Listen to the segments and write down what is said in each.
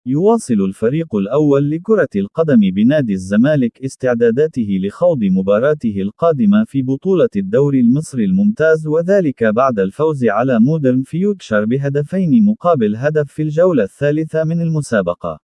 يواصل الفريق الأول لكرة القدم بنادي الزمالك استعداداته لخوض مباراته القادمة في بطولة الدوري المصري الممتاز، وذلك بعد الفوز على مودرن فيوتشر بهدفين مقابل هدف في الجولة الثالثة من المسابقة.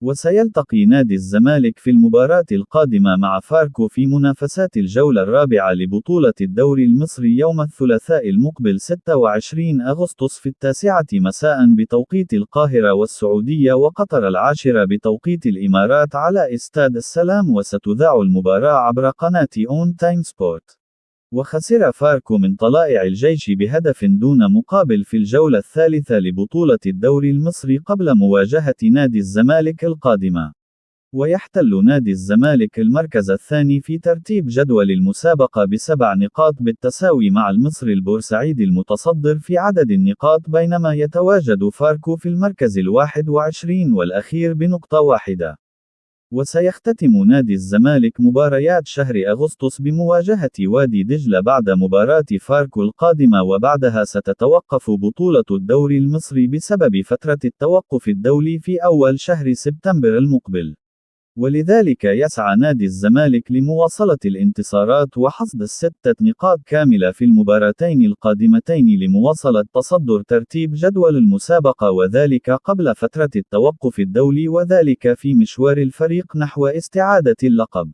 وسيلتقي نادي الزمالك في المباراة القادمة مع فاركو في منافسات الجولة الرابعة لبطولة الدوري المصري يوم الثلاثاء المقبل 26 أغسطس في 9 مساء بتوقيت القاهرة والسعودية، وقطر 10 بتوقيت الإمارات، على استاد السلام. وستذاع المباراة عبر قناة أون تايم سبورت. وخسر فاركو من طلائع الجيش بهدف دون مقابل في الجولة الثالثة لبطولة الدوري المصري قبل مواجهة نادي الزمالك القادمة. ويحتل نادي الزمالك المركز الثاني في ترتيب جدول المسابقة ب7 نقاط بالتساوي مع المصري البورسعيدي المتصدر في عدد النقاط، بينما يتواجد فاركو في المركز ال21 والأخير بنقطة واحدة. وسيختتم نادي الزمالك مباريات شهر أغسطس بمواجهة وادي دجلة بعد مباراة فاركو القادمة، وبعدها ستتوقف بطولة الدوري المصري بسبب فترة التوقف الدولي في أول شهر سبتمبر المقبل. ولذلك يسعى نادي الزمالك لمواصلة الانتصارات وحصد ال6 نقاط كاملة في المباراتين القادمتين لمواصلة تصدر ترتيب جدول المسابقة، وذلك قبل فترة التوقف الدولي، وذلك في مشوار الفريق نحو استعادة اللقب.